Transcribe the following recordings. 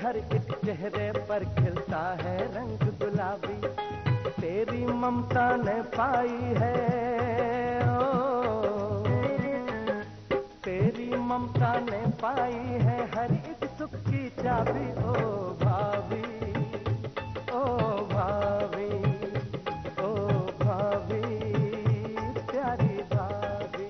हर एक चेहरे पर खिलता है रंग गुलाबी, तेरी ममता ने पाई है ओ, तेरी ममता ने पाई है हर एक सुख की चाबी। ओ भाभी, ओ भाभी, ओ भाभी, प्यारी भाभी।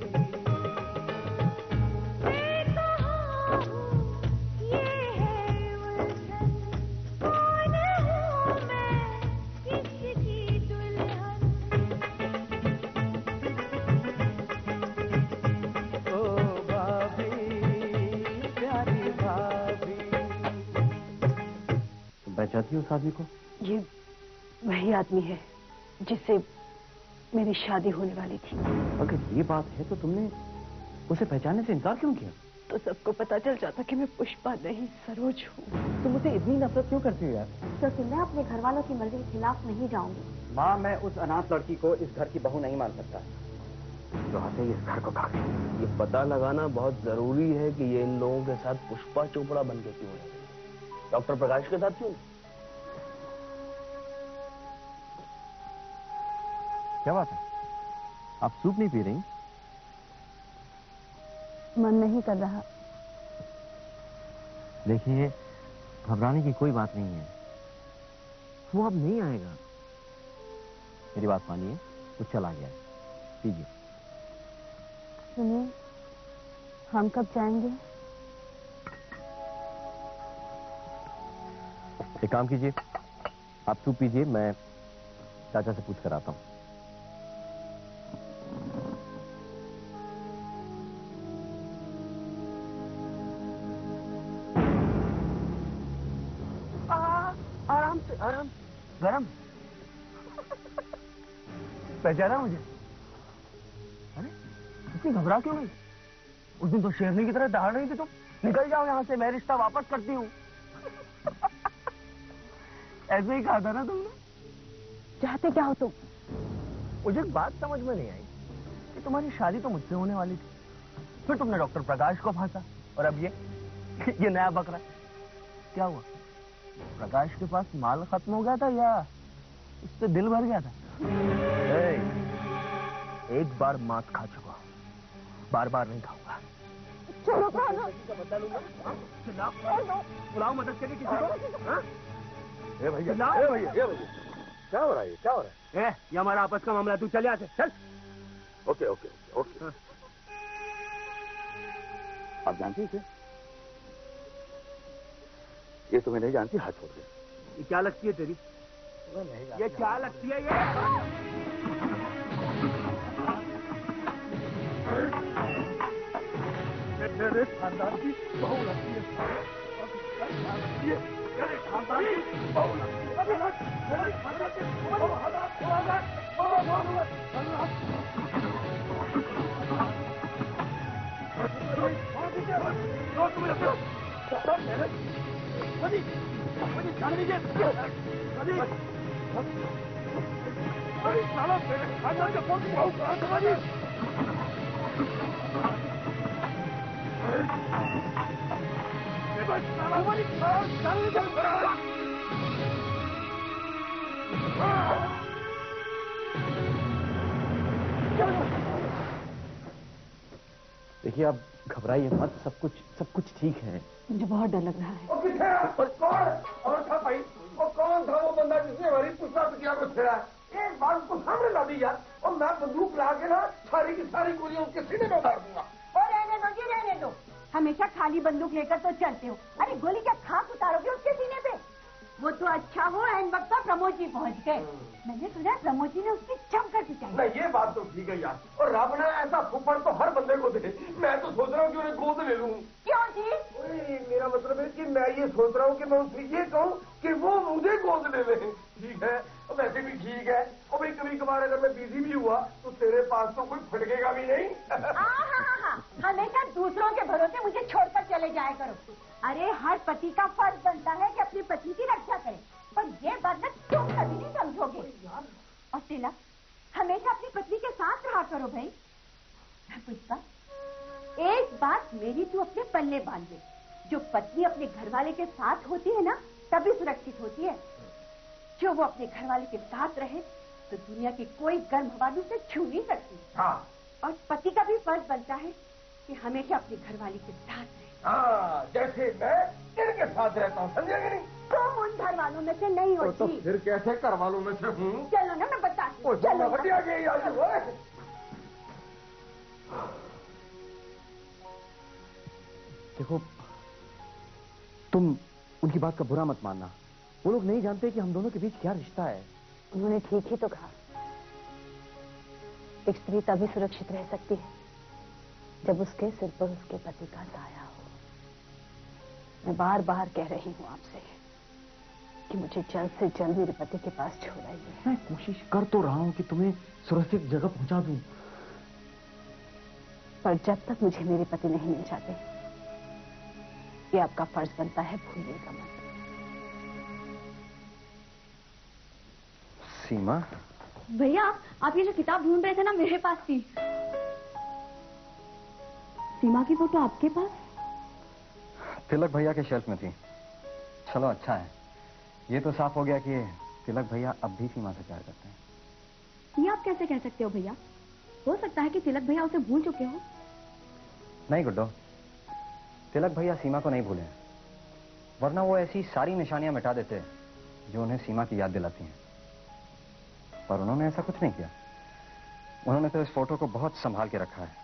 पहचानती हो उस आदमी को? ये वही आदमी है जिससे मेरी शादी होने वाली थी। अगर ये बात है तो तुमने उसे पहचानने से इनकार क्यों किया? तो सबको पता चल जाता कि मैं पुष्पा नहीं सरोज हूँ। तुम मुझे इतनी नफरत क्यों करती हो यार? क्योंकि मैं अपने घर वालों की मर्जी के खिलाफ नहीं जाऊंगी। माँ, मैं उस अनाथ लड़की को इस घर की बहू नहीं मान सकता जो आते ही इस घर को खा गई। ये पता लगाना बहुत जरूरी है कि ये इन लोगों के साथ पुष्पा चोपड़ा बन के क्यों है, डॉक्टर प्रकाश के साथ क्यों? क्या बात है, आप सूप नहीं पी रही? मन नहीं कर रहा। देखिए, घबराने की कोई बात नहीं है, वो अब नहीं आएगा। मेरी बात मानिए, वो चला गया। पीजिए। सुनिए, हम कब जाएंगे? एक काम कीजिए, आप सूप पीजिए, मैं चाचा से पूछ कर आता हूँ। आराम से, आराम। गरम। पहचाना मुझे? अरे इतनी घबरा क्यों गई? उस दिन तो शेरनी की तरह दहाड़ रही थी तुम। निकल जाओ यहाँ से, मैं रिश्ता वापस करती हूँ। ऐसे ही कहा था ना तुमने? चाहते क्या हो तुम? मुझे एक बात समझ में नहीं आई कि तुम्हारी शादी तो मुझसे होने वाली थी, फिर तुमने डॉक्टर प्रकाश को फांसा, और अब ये नया बकरा। क्या हुआ? प्रकाश के पास माल खत्म हो गया था या उससे दिल भर गया था? एक बार मात खा चुका, बार बार नहीं खाऊंगा। चलो बता लूंगा। बुलाओ मदद के लिए किसी को। ए भैया, ए भैया, ए भैया, क्या हो रहा है? क्या हो रहा है? ये हमारा आपस का मामला, तू चल यहाँ से, चल। Okay okay okay. आप जानती हैं? ये तुम्हें नहीं जानती, हाथ छोड़ दे। ये क्या लगती है तेरी? ये क्या लगती है ये? मेरे खानदान की बहू लगती है। मेरे खानदान की बहू लगती है। मेरे खानदान की बहू देखिए, आप घबराइए मत, सब कुछ ठीक है। मुझे बहुत डर लग रहा है। कौन था वो बंदा जिसने हमारी पुष्पा बिटिया को छेड़ा? एक बार उसको सामने ला दी यार, और मैं बंदूक ला के ना सारी की सारी गोलियां उसके सीने में मार दूंगा। और रहने दो जी, रहने दो। हमेशा खाली बंदूक लेकर तो चलते हो। अरे गोली क्या खाक उतारोगे उसके सीने पे? वो तो अच्छा हो एन वक्त पर प्रमोद जी पहुंच गए। मैंने सुना प्रमोद जी ने उसकी जमकर पिटाई। नहीं, ये बात तो ठीक है यार, और रब ने ऐसा फुफड़ तो हर बंदे को दे। मैं तो सोच रहा हूँ कि उन्हें गोद ले लूं। क्यों जी? मेरा मतलब है कि मैं ये सोच रहा हूँ कि मैं उनसे ये कहूँ कि वो मुझे गोद ले ले। ठीक है, वैसे भी ठीक है। और भाई कभी कभार अगर मैं बिजी भी हुआ तो तेरे पास तो कोई फटकेगा भी नहीं। हाँ, हमेशा दूसरों के भरोसे मुझे छोड़कर चले जाया करो। अरे हर पति का फर्ज बनता है कि अपनी पत्नी की रक्षा करे, पर ये बात ना तुम कभी नहीं समझोगे। और तिलक, हमेशा अपनी पत्नी के साथ रहा करो भाई। पुष्पा, एक बात मेरी तू अपने पल्ले बांध ले। जो पत्नी अपने घरवाले के साथ होती है ना, तभी सुरक्षित होती है। जो वो अपने घरवाले के साथ रहे तो दुनिया की कोई गर्म हवा भी उसे छू नहीं सकती। हाँ। और पति का भी फर्ज बनता है कि हमेशा अपनी घरवाली के साथ रहे। हाँ, जैसे मैं इनके साथ रहता हूँ, समझे कि नहीं? तुम उन घर वालों में से नहीं होती। तो फिर कैसे घर वालों में से हूँ? चलो ना, मैं बताती हूँ। चलो बढ़िया गई आज वो। देखो, तुम उनकी बात का बुरा मत मानना। वो लोग नहीं जानते कि हम दोनों के बीच क्या रिश्ता है। उन्होंने ठीक ही तो कहा। एक स्त्री तभी सुरक्षित रह सकती है जब उसके सिर पर उसके पति का साया हो। मैं बार बार कह रही हूँ आपसे कि मुझे जल्द से जल्द मेरे पति के पास छोड़ाइए। मैं कोशिश कर तो रहा हूँ कि तुम्हें सुरक्षित जगह पहुंचा दूं, पर जब तक मुझे मेरे पति नहीं मिल जाते, ये आपका फर्ज बनता है, भूलिएगा मत। सीमा, भैया आप ये जो किताब ढूंढ रहे थे ना, मेरे पास थी। सीमा की फोटो आपके पास? तिलक भैया के शेल्फ में थी। चलो अच्छा है, ये तो साफ हो गया कि तिलक भैया अब भी सीमा से प्यार करते हैं। ये आप कैसे कह सकते हो भैया? हो सकता है कि तिलक भैया उसे भूल चुके हो। नहीं गुड्डो, तिलक भैया सीमा को नहीं भूले, वरना वो ऐसी सारी निशानियां मिटा देते जो उन्हें सीमा की याद दिलाती हैं। पर उन्होंने ऐसा कुछ नहीं किया। उन्होंने तो इस फोटो को बहुत संभाल के रखा है।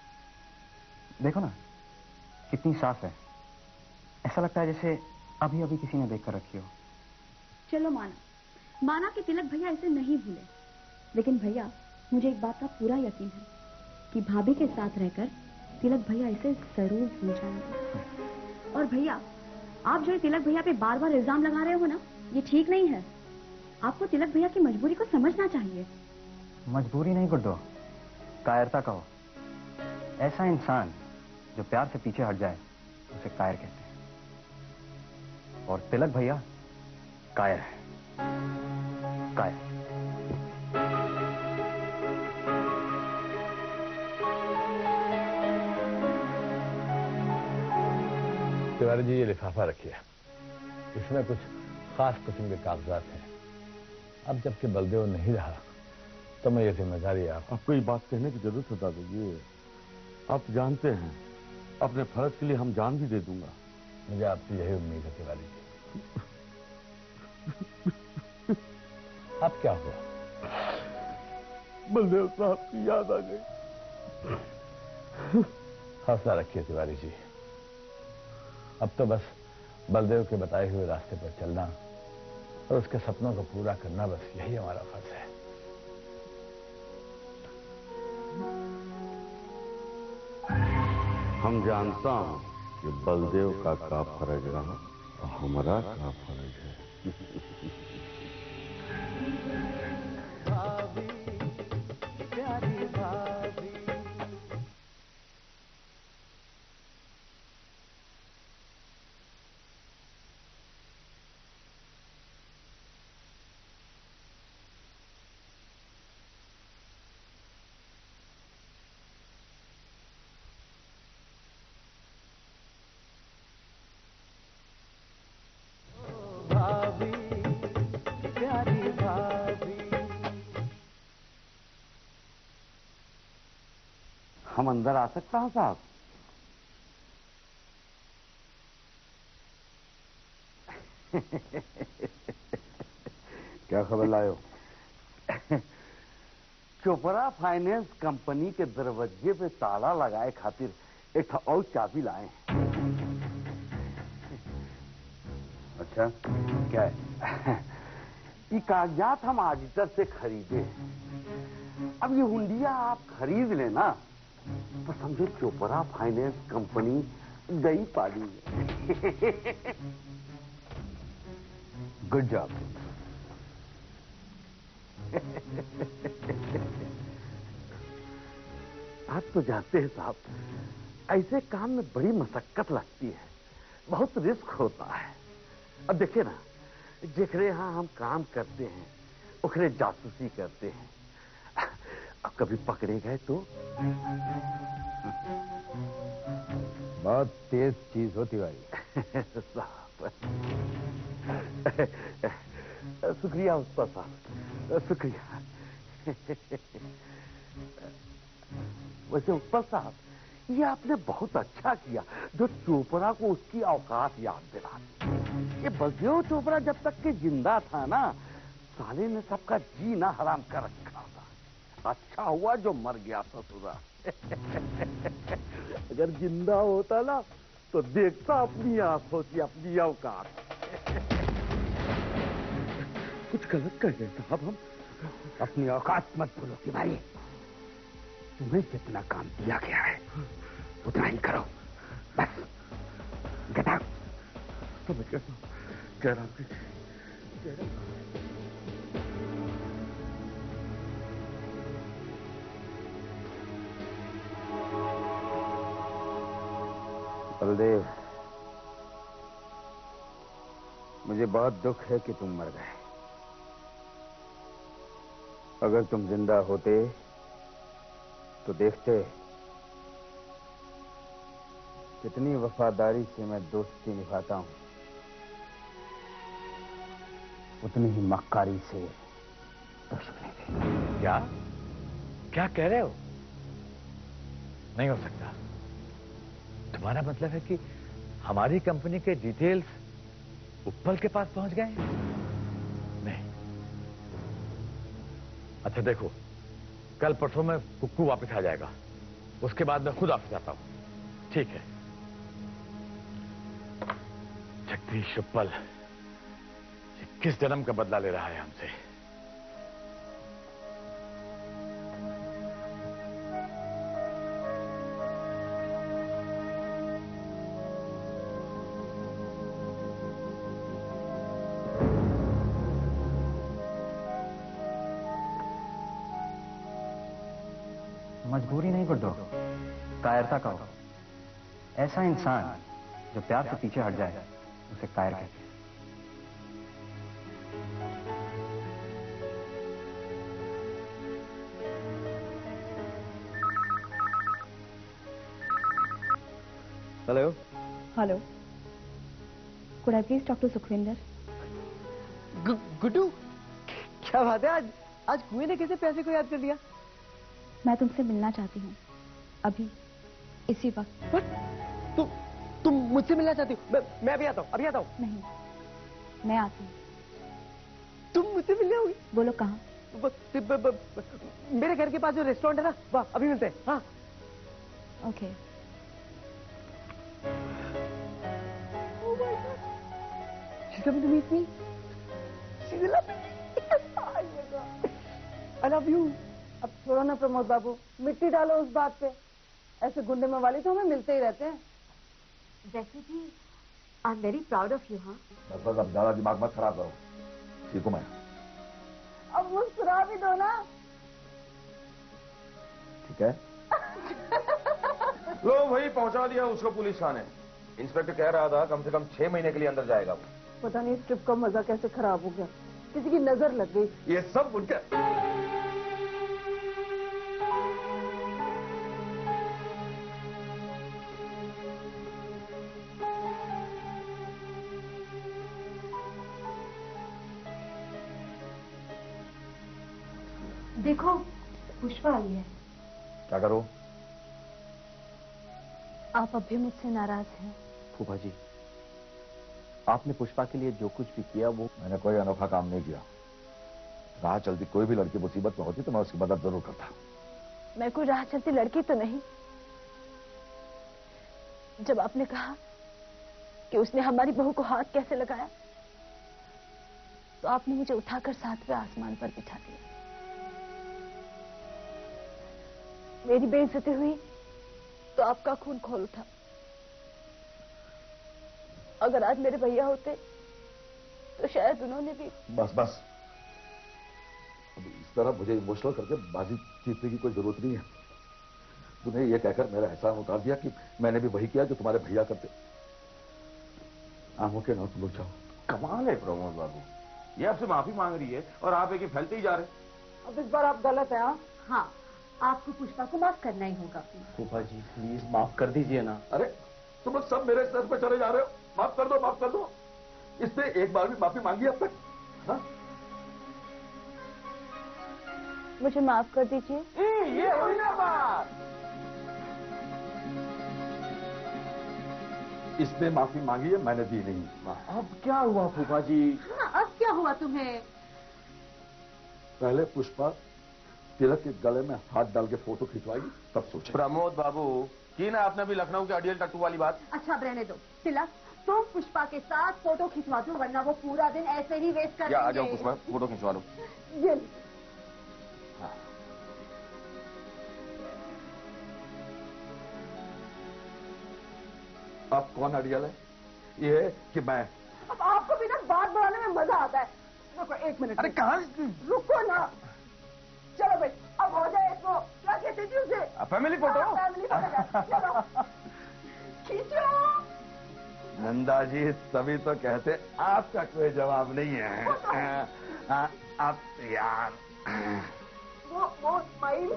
देखो ना, कितनी साफ है। ऐसा लगता है जैसे अभी अभी किसी ने देख कर रखी हो। चलो माना कि तिलक भैया इसे नहीं भूले, लेकिन भैया मुझे एक बात का पूरा यकीन है कि भाभी के साथ रहकर तिलक भैया इसे जरूर भूल जाएंगे। और भैया, आप जो तिलक भैया पे बार बार इल्जाम लगा रहे हो ना, ये ठीक नहीं है। आपको तिलक भैया की मजबूरी को समझना चाहिए। मजबूरी नहीं गुड्डो, कायरता कहो। ऐसा इंसान जो प्यार से पीछे हट जाए उसे कायर कहते हैं। और तिलक भैया कायर है, कायर। तिवारी जी, ये लिफाफा रखिए। इसमें कुछ खास किस्म के कागजात हैं। अब जबकि बलदेव नहीं रहा तो मैं ये जिम्मेदारी आपको ये बात कहने की जरूरत है दादाजी। आप जानते हैं, अपने फर्ज के लिए हम जान भी दे दूंगा। मुझे आपसे यही उम्मीद है तिवारी जी। अब क्या हुआ? बलदेव साहब की याद आ गई। हौसला रखिए तिवारी जी। अब तो बस बलदेव के बताए हुए रास्ते पर चलना और उसके सपनों को पूरा करना, बस यही हमारा फर्ज है। हम जानता हूं कि बलदेव का फर्ज रहा और हमारा का फर्ज है। हम अंदर आ सकता हूं साहब? क्या खबर लाए हो? चोपड़ा फाइनेंस कंपनी के दरवाजे पे ताला लगाए खातिर एक और चाबी लाए। अच्छा, क्या है? ये कागजात हम ऑडिटर से खरीदे। अब ये हुंडिया आप खरीद लेना तो समझो चोपड़ा फाइनेंस कंपनी गई पाली। Good job. आप तो जानते हैं साहब, ऐसे काम में बड़ी मशक्कत लगती है, बहुत रिस्क होता है। अब देखिए ना, जेकरे यहां हम काम करते हैं ओकरे जासूसी करते हैं। अब कभी पकड़े गए तो? बहुत तेज चीज होती भाई। साहब, शुक्रिया उस्ताद साहब, शुक्रिया। वैसे उस्ताद साहब, ये आपने बहुत अच्छा किया जो चोपड़ा को उसकी औकात याद दिला दी। ये बलदेव चोपड़ा जब तक के जिंदा था ना, साले ने सबका जीना हराम कर रखा था। अच्छा हुआ जो मर गया ससुरा। अगर जिंदा होता ना तो देखता अपनी आंखों से अपनी औकात। कुछ गलत कह गए साहब हम। अपनी औकात मत भूलो तिवारी। तुम्हें जितना काम दिया गया है उतना ही करो, बस। Get out. समझ गया जयराम जी। बलदेव, मुझे बहुत दुख है कि तुम मर गए। अगर तुम जिंदा होते तो देखते कितनी वफादारी से मैं दोस्ती निभाता हूं, उतनी ही मक्कारी से दुश्मनी भी। क्या क्या कह रहे हो? नहीं हो सकता। तुम्हारा मतलब है कि हमारी कंपनी के डिटेल्स उत्पल के पास पहुंच गए? नहीं। अच्छा देखो, कल परसों में कुक्कू वापस आ जाएगा, उसके बाद मैं खुद ऑफिस आता हूं। ठीक है? जगदीश उत्पल ये किस जन्म का बदला ले रहा है हमसे? मजबूरी नहीं गुड्डो, कायरता का हो। ऐसा इंसान जो प्यार से पीछे हट जाए उसे कायर कहते हैं। Hello. Hello, could I please talk to Sukhwinder? Guddu, क्या बात है, आज कुएं ने कैसे पैसे को याद कर लिया? मैं तुमसे मिलना चाहती हूँ, अभी इसी वक्त। तुम मुझसे मिलना चाहती हो? मैं अभी आता हूँ, अभी आता हूँ। नहीं, मैं आती हूँ। तुम मुझसे मिलने आओगी? बोलो कहाँ? मेरे घर के पास जो रेस्टोरेंट है ना, वाह, अभी मिलते हैं। हाँ, okay. She's coming to meet me. She's loving me. I love you. अब छोड़ो ना प्रमोद बाबू, मिट्टी डालो उस बात पे। ऐसे गुंडे मवाली तो हमें मिलते ही रहते हैं। जैसे जी, I am very proud of you. हाँ, बस अब ज्यादा दिमाग मत खराब करो। ठीक हूं मैं। अब मुस्कुरा भी दो ना। ठीक है। लो भाई, पहुंचा दिया उसको पुलिस थाने। इंस्पेक्टर कह रहा था कम से कम 6 महीने के लिए अंदर जाएगा वो। पता नहीं इस ट्रिप का मजा कैसे खराब हो गया, किसी की नजर लग गई। ये सब उनके। देखो पुष्पा आई है। क्या करो? आप अब भी मुझसे नाराज हैं? फूफा जी, आपने पुष्पा के लिए जो कुछ भी किया वो मैंने कोई अनोखा काम नहीं किया। राह चलती कोई भी लड़की मुसीबत में होती तो मैं उसकी मदद जरूर करता। मैं कोई राह चलती लड़की तो नहीं। जब आपने कहा कि उसने हमारी बहू को हाथ कैसे लगाया, तो आपने मुझे उठाकर 7वें आसमान पर बिठा दिया। मेरी बेइज्जती हुई तो आपका खून खोल उठा। अगर आज मेरे भैया होते तो शायद उन्होंने भी। बस बस, अब इस तरह मुझे इमोशनल करके बाजी जीतने की कोई जरूरत नहीं है। तुम्हें यह कहकर मेरा एहसान उतार दिया कि मैंने भी वही किया जो तुम्हारे भैया करते। आंखों के नौक लुट जाओ। कमाल है प्रमोद बाबू, ये आपसे माफी मांग रही है और आप एक फैलते ही जा रहे। अब इस बार आप गलत हैं। हाँ, आपको पुष्पा को माफ करना ही होगा। फूफा जी प्लीज माफ कर दीजिए ना। अरे तुम लोग सब मेरे सर पे चले जा रहे हो। माफ कर दो, माफ कर दो। इसने एक बार भी माफी मांगी अब तक? हाँ? मुझे माफ कर दीजिए। ये हुई ना बात। इसने माफी मांगी है, मैंने दी नहीं। अब क्या हुआ फूफा जी? हाँ, अब क्या हुआ तुम्हें? पहले पुष्पा तिलक के गले में हाथ डाल के फोटो खिंचवाएगी, तब सोचे। प्रमोद बाबू की ना आपने भी लखनऊ के अडियल टट्टू वाली बात। अच्छा अब रहने दो। तिलक तुम पुष्पा के साथ फोटो खिंचवा दो, वरना वो पूरा दिन ऐसे ही वेस्ट कर या आ देंगे। जाओ पुष्पा, फोटो खिंचवा लो। ये लो। अब कौन अड़ियल है, ये कि मैं? अब आपको भी ना बात बढ़ाने में मजा आता है। रुको 1 मिनट। अरे कहाँ? रुको ना। चलो भाई अब हो जाए इसको। क्या कहते थे उसे? Family photo. Family photo. चलो खींचो। नंदा जी तभी तो कहते आपका कोई जवाब नहीं है। आप यार वो स्माइल।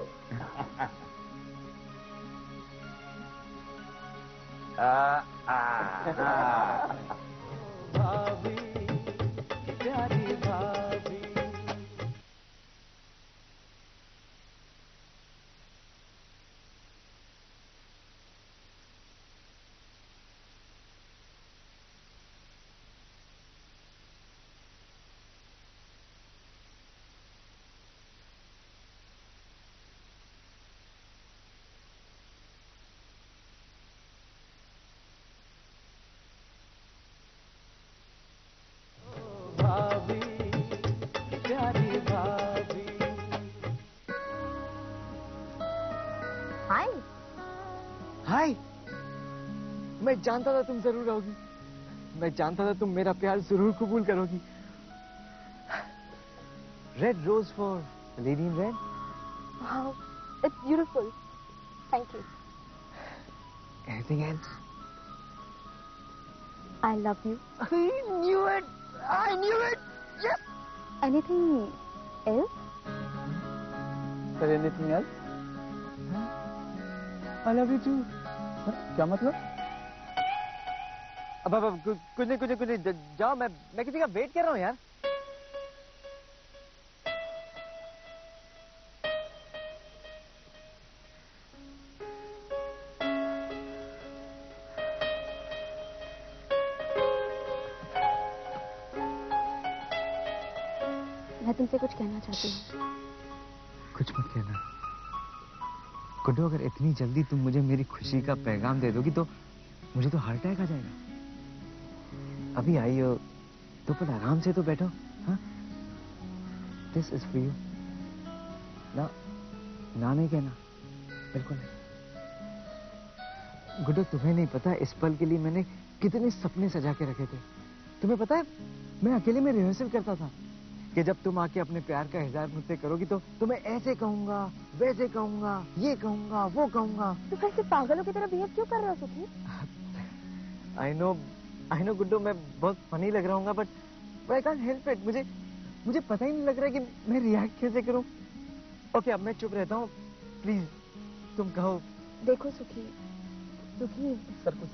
भाभी प्यारी भाभी। हाय। हाय, मैं जानता था तुम जरूर आओगी। मैं जानता था तुम मेरा प्यार जरूर कबूल करोगी। Red rose for lady in red. Wow, it's beautiful. Thank you. Anything else? I love you. I knew it. I knew it. Yes. Anything else? But anything else? I love you too. क्या मतलब? अब कुछ नहीं जाओ। मैं किसी का wait कर रहा हूँ यार। मैं तुमसे कुछ कहना चाहती हूँ। कुछ मत कहना गुड्डू। अगर इतनी जल्दी तुम मुझे मेरी खुशी का पैगाम दे दोगी तो मुझे तो हार्ट अटैक आ जाएगा। अभी आई हो तो पर आराम से तो बैठो। हाँ, दिस इज फॉर यू। ना नहीं कहना, बिल्कुल नहीं। गुड्डू तुम्हें नहीं पता इस पल के लिए मैंने कितने सपने सजा के रखे थे। तुम्हें पता है मैं अकेले में रिहर्सल करता था कि जब तुम आके अपने प्यार का इजहार मुझसे करोगी तो तुम्हें ऐसे कहूंगा, वैसे कहूंगा, ये कहूंगा, वो कहूंगा। तुम ऐसे पागलों की तरह बिहेव क्यों कर रहे हो सुखी? आई नो गुड्डू, मैं बहुत फनी लग रहा हूँ but I can't help it. मुझे पता ही नहीं लग रहा कि मैं रिएक्ट कैसे करूं। ओके, अब मैं चुप रहता हूँ। प्लीज तुम कहो। देखो सुखी सर कुछ।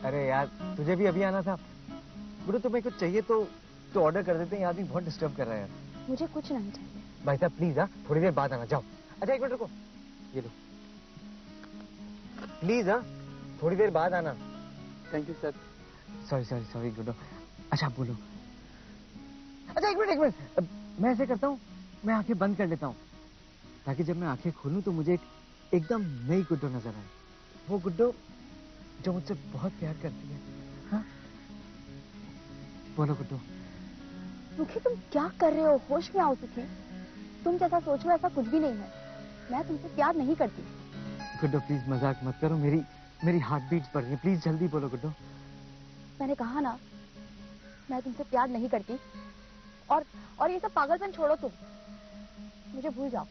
अरे यार तुझे भी अभी आना था। गुड्डू तुम्हें कुछ चाहिए तो ऑर्डर कर देते हैं। ये आदमी बहुत डिस्टर्ब कर रहा है यार। मुझे कुछ नहीं चाहिए। भाई साहब प्लीज। हाँ, थोड़ी देर बाद आना। जाओ। अच्छा 1 मिनट रुको, ये लो प्लीज। हाँ, थोड़ी देर बाद आना। Thank you sir. Sorry Guddu. अच्छा बोलो। अच्छा 1 मिनट। मैं ऐसे करता हूँ, मैं आंखें बंद कर लेता हूँ ताकि जब मैं आंखें खोलूं तो मुझे एकदम नई गुड्डू नजर आए। वो गुड्डू जो मुझसे बहुत प्यार करती है। हाँ बोलो गुड्डू। सुखी तुम क्या कर रहे हो? होश में आओ सुखी। तुम जैसा सोच रहे हो ऐसा कुछ भी नहीं है। मैं तुमसे प्यार नहीं करती। गुड्डू प्लीज मजाक मत करो। मेरी हार्ट बीट्स बढ़ रही है। प्लीज जल्दी बोलो गुड्डू। मैंने कहा ना मैं तुमसे प्यार नहीं करती। और ये सब पागलपन छोड़ो तुम। मुझे भूल जाओ।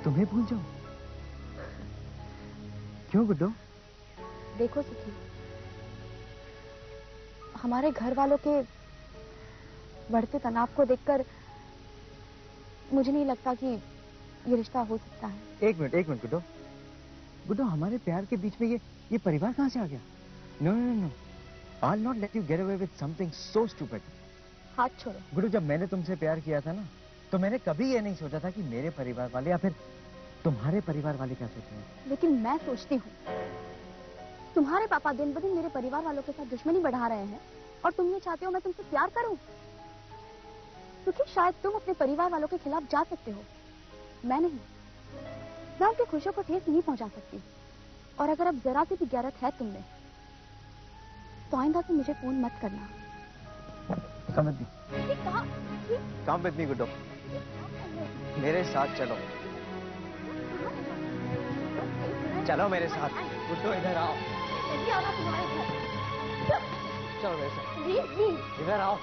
तुम्हें भूल जाओ? क्यों गुड्डू? देखो सुखी, हमारे घर वालों के बढ़ते तनाव को देखकर मुझे नहीं लगता कि ये रिश्ता हो सकता है। एक मिनट गुड्डू। गुड्डो हमारे प्यार के बीच में ये परिवार कहाँ से आ गया? No no no, I'll not let you get away with something so stupid. हाथ छोड़ो। गुड्डो जब मैंने तुमसे प्यार किया था ना, तो मैंने कभी ये नहीं सोचा था कि मेरे परिवार वाले या फिर तुम्हारे परिवार वाले क्या सोचेंगे। लेकिन मैं सोचती हूँ, तुम्हारे पापा दिन ब दिन मेरे परिवार वालों के साथ दुश्मनी बढ़ा रहे हैं और तुम ये चाहते हो मैं तुमसे प्यार करूं, क्योंकि शायद तुम अपने परिवार वालों के खिलाफ जा सकते हो, मैं नहीं। मैं उनकी खुशियों को ठेस नहीं पहुंचा सकती। और अगर अब जरा सी भी गैरत है तुमने, तो आइंदा से मुझे फोन मत करना। Come with me. Come with me, Guddo. मेरे साथ चलो। चलो मेरे साथ। गुड्डो इधर आओ। चलो मेरे साथ। इधर आओ।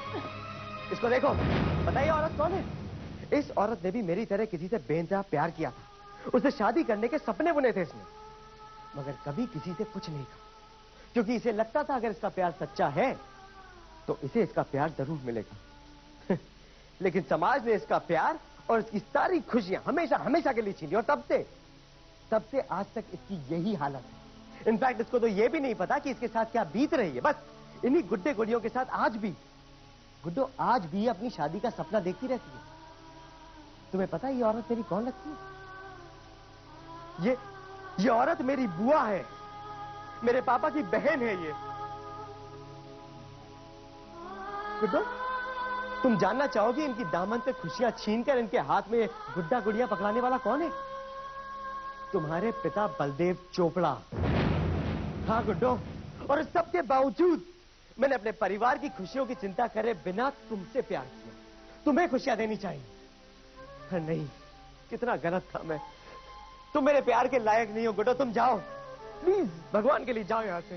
इसको देखो। बताइए औरत कौन है? इस औरत ने भी मेरी तरह किसी से बेइंतहा प्यार किया था। उससे शादी करने के सपने बुने थे इसने, मगर कभी किसी से कुछ नहीं कहा, क्योंकि इसे लगता था अगर इसका प्यार सच्चा है तो इसे इसका प्यार जरूर मिलेगा। लेकिन समाज ने इसका प्यार और इसकी सारी खुशियां हमेशा हमेशा के लिए छीनी, और तब से आज तक इसकी यही हालत है। इनफैक्ट इसको तो यह भी नहीं पता कि इसके साथ क्या बीत रही है। बस इन्हीं गुड्डे गुड़ियों के साथ आज भी गुड्डो आज भी अपनी शादी का सपना देखती रहती है। तुम्हें पता है ये औरत मेरी कौन लगती है? ये औरत मेरी बुआ है, मेरे पापा की बहन है ये। गुड्डो, तुम जानना चाहोगी इनकी दामन से खुशियां छीनकर इनके हाथ में गुड्डा गुड़िया पकड़ाने वाला कौन है? तुम्हारे पिता बलदेव चोपड़ा। हाँ गुड्डो, और इस सब के बावजूद मैंने अपने परिवार की खुशियों की चिंता करे बिना तुमसे प्यार किया। तुम्हें खुशियां देनी चाहिए। हाँ, नहीं, कितना गलत था मैं। तुम मेरे प्यार के लायक नहीं हो गुड्डो, तुम जाओ प्लीज, भगवान के लिए जाओ यहां से।